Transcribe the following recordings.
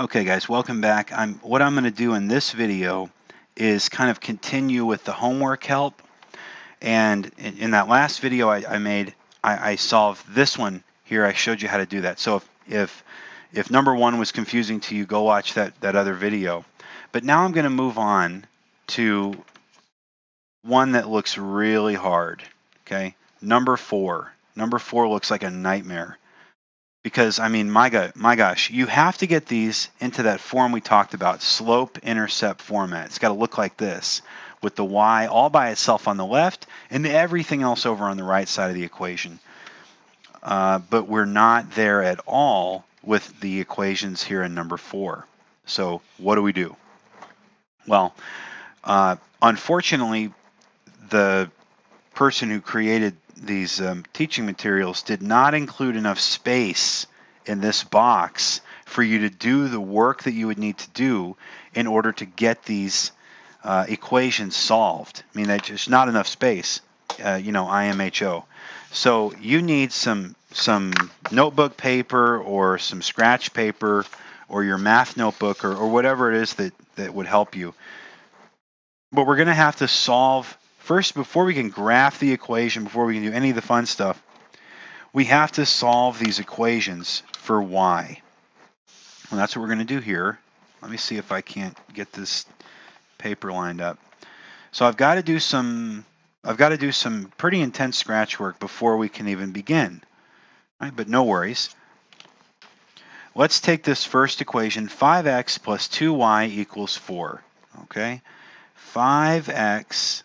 Okay guys, welcome back. What I'm going to do in this video is kind of continue with the homework help. And in that last video I solved this one here. I showed you how to do that. So if number one was confusing to you, go watch that other video. But now I'm going to move on to one that looks really hard. Okay, number four. Number four looks like a nightmare. Because, I mean, my gosh, you have to get these into that form we talked about, slope-intercept format. It's got to look like this, with the y all by itself on the left and everything else over on the right side of the equation. But we're not there at all with the equations here in number 4. So what do we do? Well, unfortunately, the person who created these teaching materials did not include enough space in this box for you to do the work that you would need to do in order to get these equations solved. I mean, there's just not enough space, IMHO. So you need some notebook paper or some scratch paper or your math notebook or whatever it is that would help you. But we're going to have to solve first, before we can graph the equation, before we can do any of the fun stuff, we have to solve these equations for y. And that's what we're going to do here. Let me see if I can't get this paper lined up. So I've got to do some pretty intense scratch work before we can even begin. Right? But no worries. Let's take this first equation, 5x plus 2y equals 4. Okay? 5x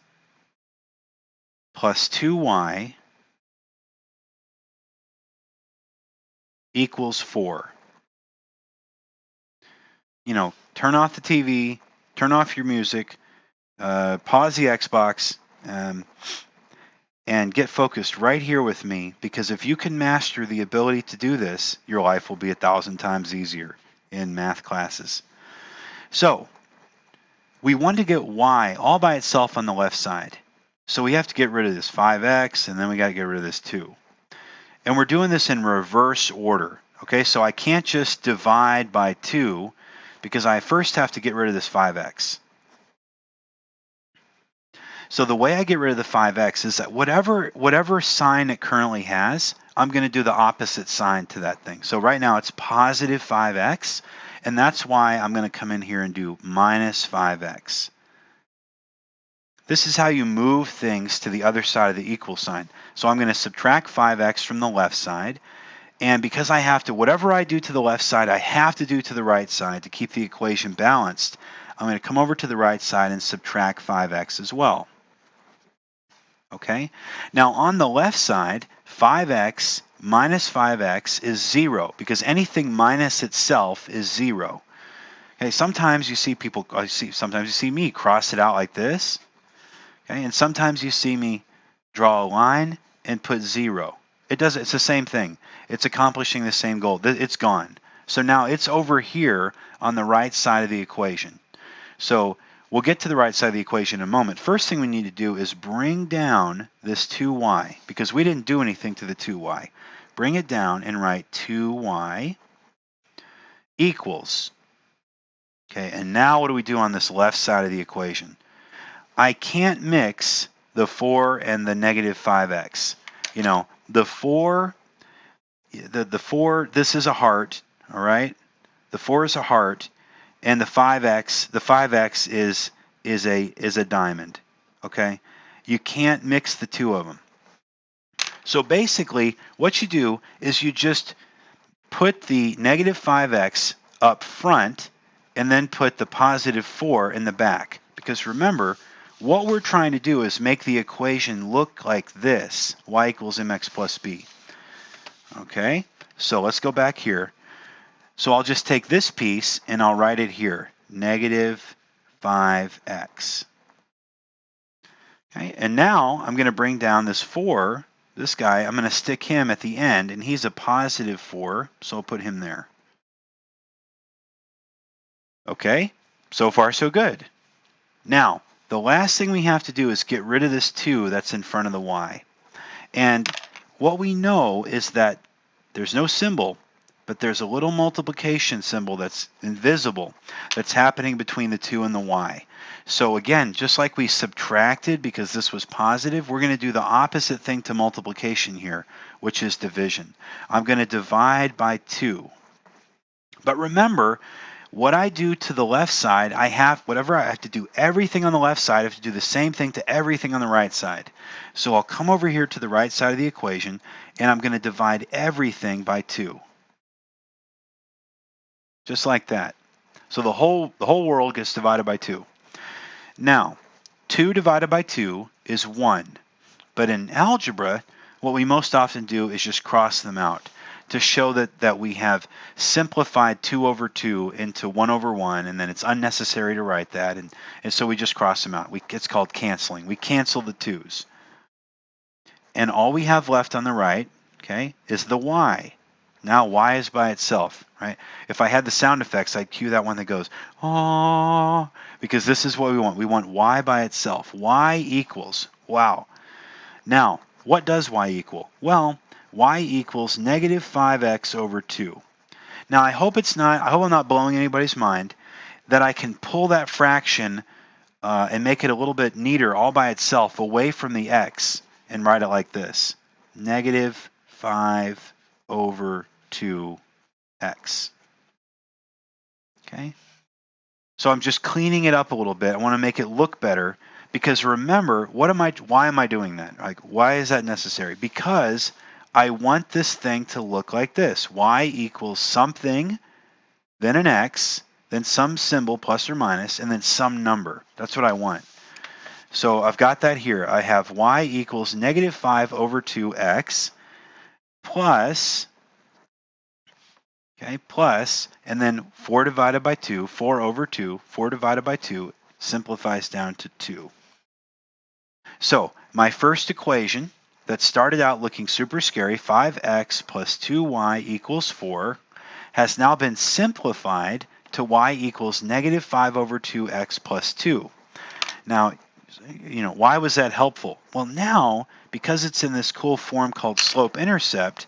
plus 2y equals 4. You know, turn off the TV, turn off your music, pause the Xbox, and get focused right here with me, because if you can master the ability to do this, your life will be 1,000 times easier in math classes. So, we want to get y all by itself on the left side. So we have to get rid of this 5x, and then we got to get rid of this 2. And we're doing this in reverse order. Okay, so I can't just divide by 2 because I first have to get rid of this 5x. So the way I get rid of the 5x is that whatever sign it currently has, I'm going to do the opposite sign to that thing. So right now it's positive 5x, and that's why I'm going to come in here and do minus 5x. This is how you move things to the other side of the equal sign. So I'm going to subtract 5x from the left side. And because I have to, whatever I do to the left side, I have to do to the right side to keep the equation balanced. I'm going to come over to the right side and subtract 5x as well. Okay? Now on the left side, 5x minus 5x is 0, because anything minus itself is 0. Okay, sometimes you see people, sometimes you see me cross it out like this. Okay, and sometimes you see me draw a line and put 0. It's the same thing. It's accomplishing the same goal. It's gone. So now it's over here on the right side of the equation. So we'll get to the right side of the equation in a moment. First thing we need to do is bring down this 2y, because we didn't do anything to the 2y. Bring it down and write 2y equals. Okay, and now what do we do on this left side of the equation? I can't mix the 4 and the negative 5x. You know, the 4, this is a heart, all right? The 4 is a heart, and the 5x is a diamond, okay? You can't mix the two of them. So basically, what you do is you just put the negative 5x up front and then put the positive 4 in the back. Because remember, what we're trying to do is make the equation look like this, y equals mx plus b. Okay, so let's go back here. So I'll just take this piece and I'll write it here, negative 5x. Okay, and now I'm going to bring down this 4, this guy, I'm going to stick him at the end, and he's a positive 4, so I'll put him there. Okay, so far so good. Now, the last thing we have to do is get rid of this 2 that's in front of the y. And what we know is that there's no symbol, but there's a little multiplication symbol that's invisible that's happening between the 2 and the y. So again, just like we subtracted because this was positive, we're going to do the opposite thing to multiplication here, which is division. I'm going to divide by 2. But remember, what I do to the left side, I have to do everything on the left side, I have to do the same thing to everything on the right side. So I'll come over here to the right side of the equation, and I'm going to divide everything by 2. Just like that. So the whole world gets divided by 2. Now, 2 divided by 2 is 1. But in algebra, what we most often do is just cross them out to show that we have simplified 2 over 2 into 1 over 1, and then it's unnecessary to write that, and so we just cross them out. It's called canceling. We cancel the 2's. And all we have left on the right, okay, is the y. Now y is by itself, right? If I had the sound effects, I'd cue that one that goes, oh, because this is what we want. We want y by itself. Y equals, wow. Now, what does y equal? Well, y equals negative 5x over 2. Now, I hope I'm not blowing anybody's mind that I can pull that fraction and make it a little bit neater all by itself away from the x and write it like this. Negative 5 over 2x. Okay? So I'm just cleaning it up a little bit. I want to make it look better because remember, why am I doing that? Like, why is that necessary? Because I want this thing to look like this. Y equals something, then an x, then some symbol plus or minus, and then some number. That's what I want. So I've got that here. I have y equals negative 5 over 2x plus, okay, plus, and then 4 divided by 2, 4 over 2, 4 divided by 2 simplifies down to 2. So my first equation that started out looking super scary, 5x plus 2y equals 4, has now been simplified to y equals negative 5 over 2x plus 2. Now, why was that helpful? Well, now, because it's in this cool form called slope-intercept,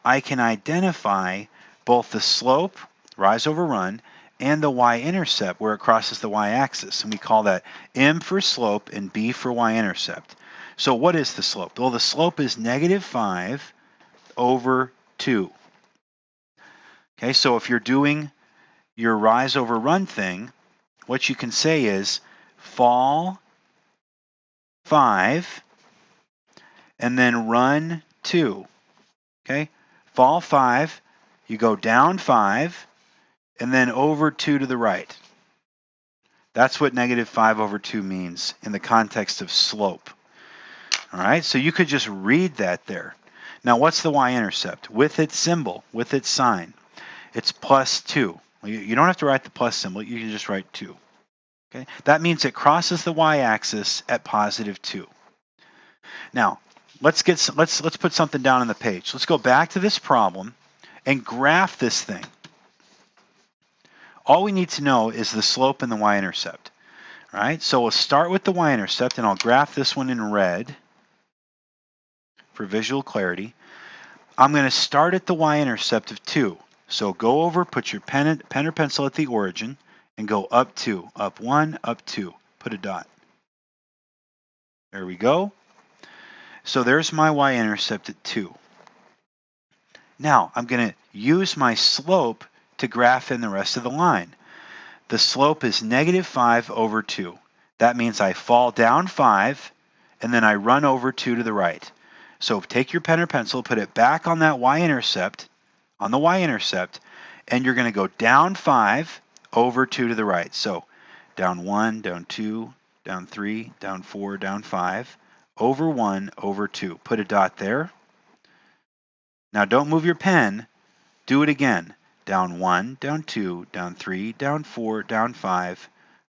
I can identify both the slope, rise over run, and the y-intercept where it crosses the y-axis. And we call that m for slope and b for y-intercept. So what is the slope? Well, the slope is negative 5 over 2. Okay, so if you're doing your rise over run thing, what you can say is fall 5 and then run 2. Okay, fall 5, you go down 5, and then over 2 to the right. That's what negative 5 over 2 means in the context of slope. All right, so you could just read that there. Now, what's the y-intercept? With its symbol, with its sign, it's plus 2. You don't have to write the plus symbol. You can just write 2. Okay, that means it crosses the y-axis at positive 2. Now, let's put something down on the page. Let's go back to this problem and graph this thing. All we need to know is the slope and the y-intercept. All right, so we'll start with the y-intercept, and I'll graph this one in red for visual clarity. I'm going to start at the y-intercept of 2. So go over, put your pen or pencil at the origin, and go up 2, up 1, up 2. Put a dot. There we go. So there's my y-intercept at 2. Now, I'm going to use my slope to graph in the rest of the line. The slope is negative 5 over 2. That means I fall down 5, and then I run over 2 to the right. So take your pen or pencil, put it back on that y-intercept, on the y-intercept, and you're going to go down 5, over 2 to the right. So down 1, down 2, down 3, down 4, down 5, over 1, over 2. Put a dot there. Now don't move your pen. Do it again. Down 1, down 2, down 3, down 4, down 5,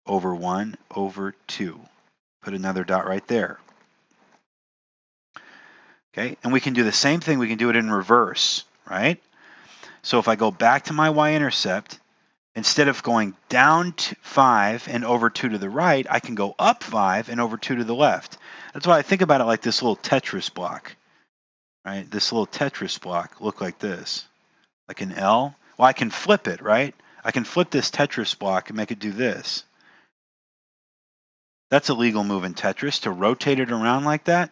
over 1, over 2. Put another dot right there. Okay, and we can do the same thing. We can do it in reverse, right? So if I go back to my y-intercept, instead of going down 5 and over 2 to the right, I can go up 5 and over 2 to the left. That's why I think about it like this little Tetris block, right? This little Tetris block look like this. like an L. Well, I can flip it, right? I can flip this Tetris block and make it do this. That's a legal move in Tetris, to rotate it around like that.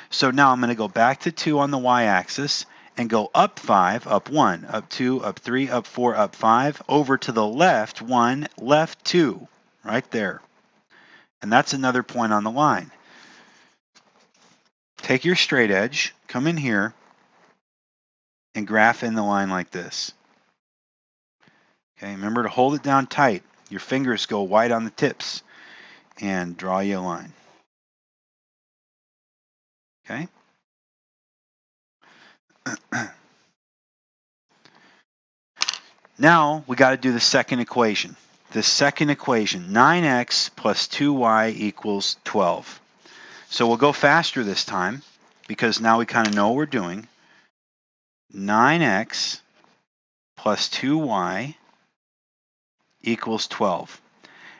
So now I'm going to go back to 2 on the y-axis and go up 5, up 1, up 2, up 3, up 4, up 5, over to the left 1, left 2, right there. And that's another point on the line. Take your straight edge, come in here, and graph in the line like this. Okay, remember to hold it down tight. Your fingers go wide on the tips, and draw you a line. Okay? Now we got to do the second equation. The second equation, 9x plus 2y equals 12. So we'll go faster this time because now we kind of know what we're doing. 9x plus 2y equals 12.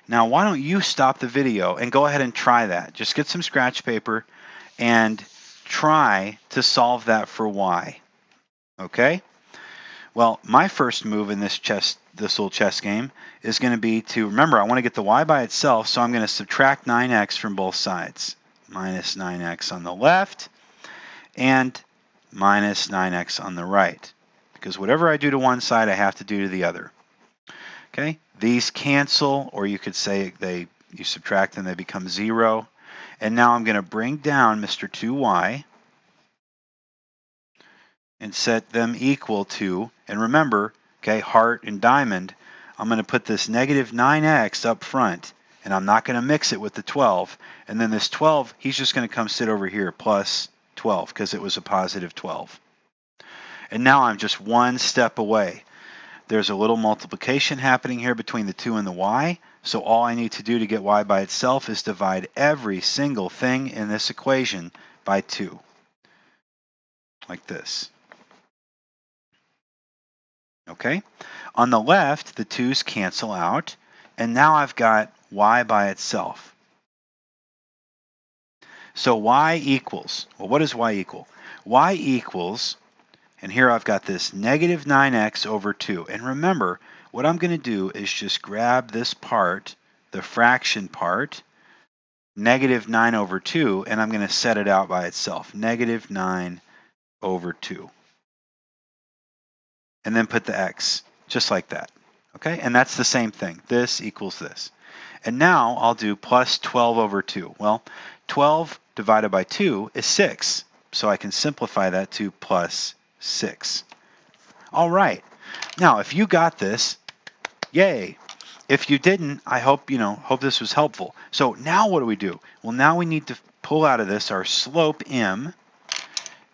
Now why don't you stop the video and go ahead and try that. Just get some scratch paper and try to solve that for y. Okay? Well, my first move in this little chess game is going to be to, remember, I want to get the y by itself, so I'm going to subtract 9x from both sides. Minus 9x on the left and minus 9x on the right. Because whatever I do to one side, I have to do to the other. Okay? These cancel, or you could say you subtract them, they become 0. And now I'm going to bring down Mr. 2y and set them equal to, and remember, okay, heart and diamond, I'm going to put this negative 9x up front, and I'm not going to mix it with the 12. And then this 12, he's just going to come sit over here, plus 12, because it was a positive 12. And now I'm just one step away. There's a little multiplication happening here between the 2 and the y, so all I need to do to get y by itself is divide every single thing in this equation by 2, like this. Okay? On the left, the 2's cancel out, and now I've got y by itself. So y equals, well, what does y equal? Y equals, and here I've got this negative 9x over 2. And remember, what I'm going to do is just grab this part, the fraction part, negative 9 over 2, and I'm going to set it out by itself. Negative 9 over 2. And then put the x, just like that. Okay, and that's the same thing. This equals this. And now I'll do plus 12 over 2. Well, 12 divided by 2 is 6. So I can simplify that to plus 6. All right. Now, if you got this, yay. If you didn't, I hope this was helpful. So now what do? Well, now we need to pull out of this our slope m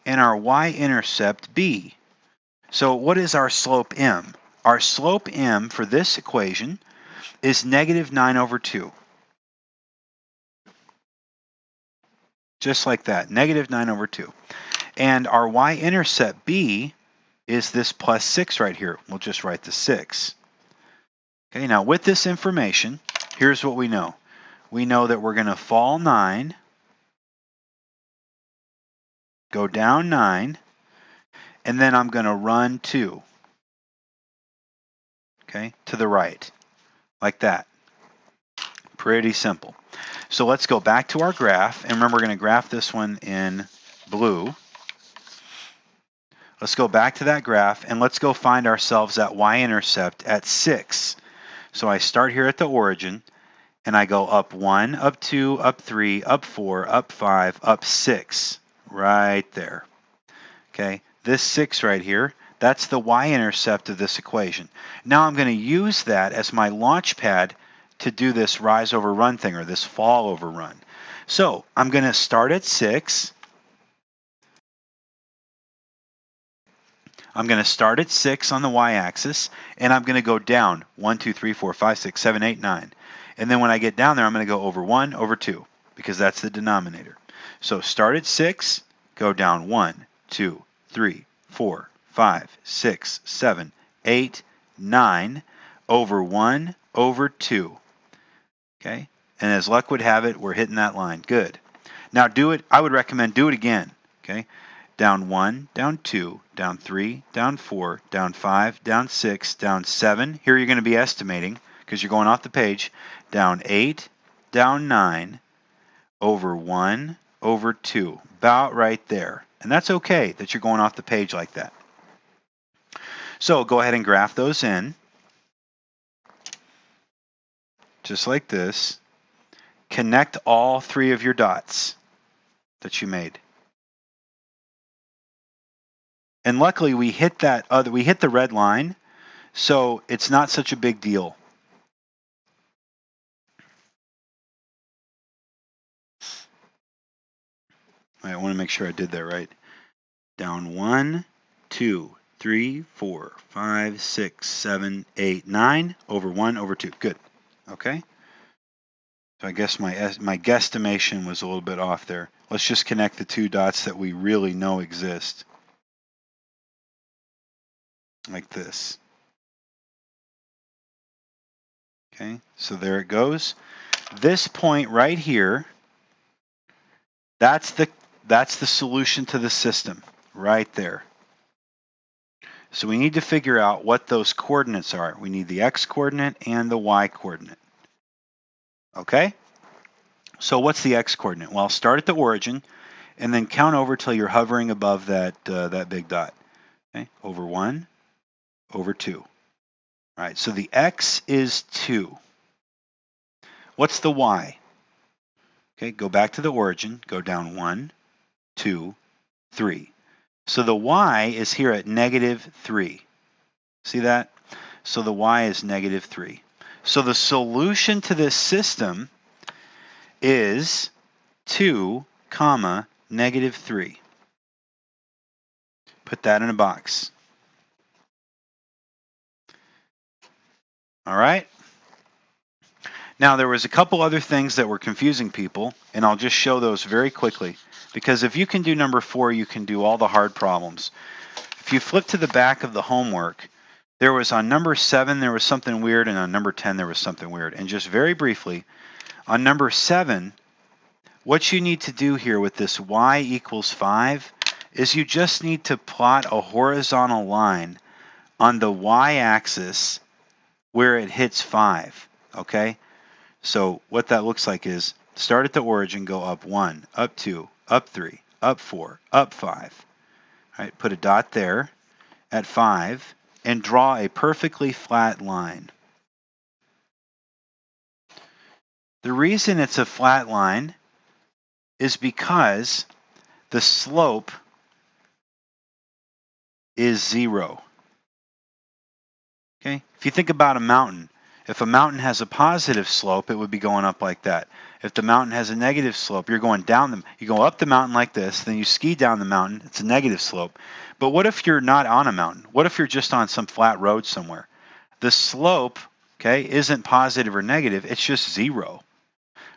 and our y-intercept b. So what is our slope m? Our slope m for this equation is negative 9 over 2. Just like that, negative 9 over 2. And our y-intercept b is this plus 6 right here. We'll just write the 6. Okay, now with this information, here's what we know. We know that we're going to fall 9, go down 9, and then I'm going to run 2. Okay, to the right, like that. Pretty simple. So let's go back to our graph, and remember we're going to graph this one in blue. Let's go back to that graph, and let's go find ourselves that y-intercept at 6. So I start here at the origin, and I go up 1, up 2, up 3, up 4, up 5, up 6, right there. Okay, this 6 right here, that's the y-intercept of this equation. Now I'm going to use that as my launch pad to do this rise over run thing, or this fall over run. So I'm going to start at 6. I'm going to start at 6 on the y-axis, and I'm going to go down 1, 2, 3, 4, 5, 6, 7, 8, 9. And then when I get down there, I'm going to go over 1, over 2, because that's the denominator. So start at 6, go down 1, 2, 3, 4, 5, 6, 7, 8, 9, over 1, over 2. Okay? And as luck would have it, we're hitting that line. Good. Now do it. I would recommend do it again. Okay? down 1, down 2, down 3, down 4, down 5, down 6, down 7. Here you're going to be estimating because you're going off the page. Down 8, down 9, over 1, over 2. About right there. And that's okay that you're going off the page like that. So go ahead and graph those in. Just like this. Connect all 3 of your dots that you made. And luckily we hit the red line, so it's not such a big deal. I want to make sure I did that right. Down 1, 2, 3, 4, 5, 6, 7, 8, 9, over 1, over 2. Good. Okay. So I guess my guesstimation was a little bit off there. Let's just connect the 2 dots that we really know exist. Like this. Okay, so there it goes. This point right here, that's the solution to the system right there. So we need to figure out what those coordinates are. We need the x coordinate and the y coordinate. Okay? So what's the x coordinate? Well, start at the origin and then count over till you're hovering above that big dot. Okay? Over 1, over 2. All right, so the x is 2. What's the y? Okay, go back to the origin, go down 1, 2, 3. So the y is here at -3. See that? So the y is -3. So the solution to this system is 2, -3. Put that in a box. All right? Now there was a couple other things that were confusing people, and I'll just show those very quickly. Because if you can do number 4, you can do all the hard problems. If you flip to the back of the homework, there was on number 7, there was something weird, and on number 10, there was something weird. And just very briefly, on number 7, what you need to do here with this y equals 5 is you just need to plot a horizontal line on the y-axis where it hits 5, okay? So what that looks like is start at the origin, go up 1, up 2, up 3, up 4, up 5. All right, put a dot there at 5 and draw a perfectly flat line. The reason it's a flat line is because the slope is 0. Okay? If you think about a mountain, if a mountain has a positive slope, it would be going up like that. If the mountain has a negative slope, you're going down them. You go up the mountain like this, then you ski down the mountain. It's a negative slope. But what if you're not on a mountain? What if you're just on some flat road somewhere? The slope, okay, isn't positive or negative. It's just 0. All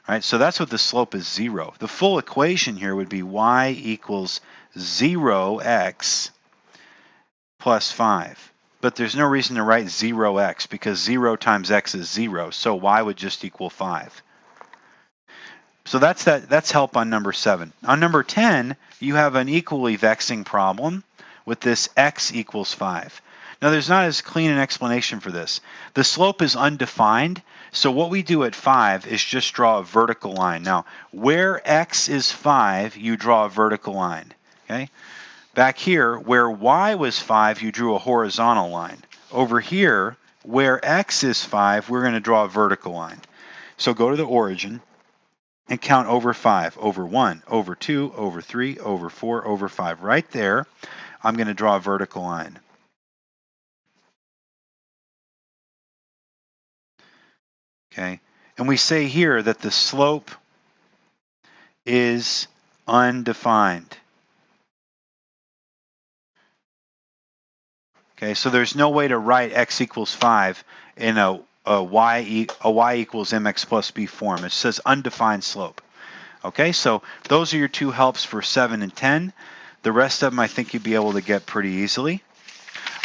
right, so that's what the slope is, 0. The full equation here would be y equals 0x plus 5. But there's no reason to write 0x because 0 times x is 0, so y would just equal 5. So that's help on number 7. On number 10, you have an equally vexing problem with this x equals 5. Now there's not as clean an explanation for this. The slope is undefined, so what we do at 5 is just draw a vertical line. Now, where x is 5, you draw a vertical line, okay? Back here, where y was 5, you drew a horizontal line. Over here, where x is 5, we're going to draw a vertical line. So go to the origin and count over 5, over 1, over 2, over 3, over 4, over 5. Right there, I'm going to draw a vertical line. Okay, and we say here that the slope is undefined. Okay, so there's no way to write x equals 5 in a y equals mx plus b form. It says undefined slope. Okay, so those are your 2 helps for 7 and 10. The rest of them I think you'd be able to get pretty easily.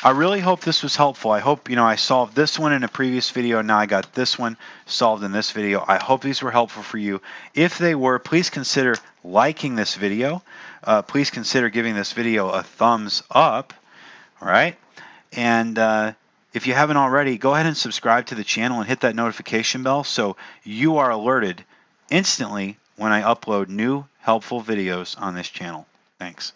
I really hope this was helpful. I hope, I solved this one in a previous video, and now I got this one solved in this video. I hope these were helpful for you. If they were, please consider liking this video. Please consider giving this video a thumbs up, all right? And if you haven't already, go ahead and subscribe to the channel and hit that notification bell so you are alerted instantly when I upload new helpful videos on this channel. Thanks.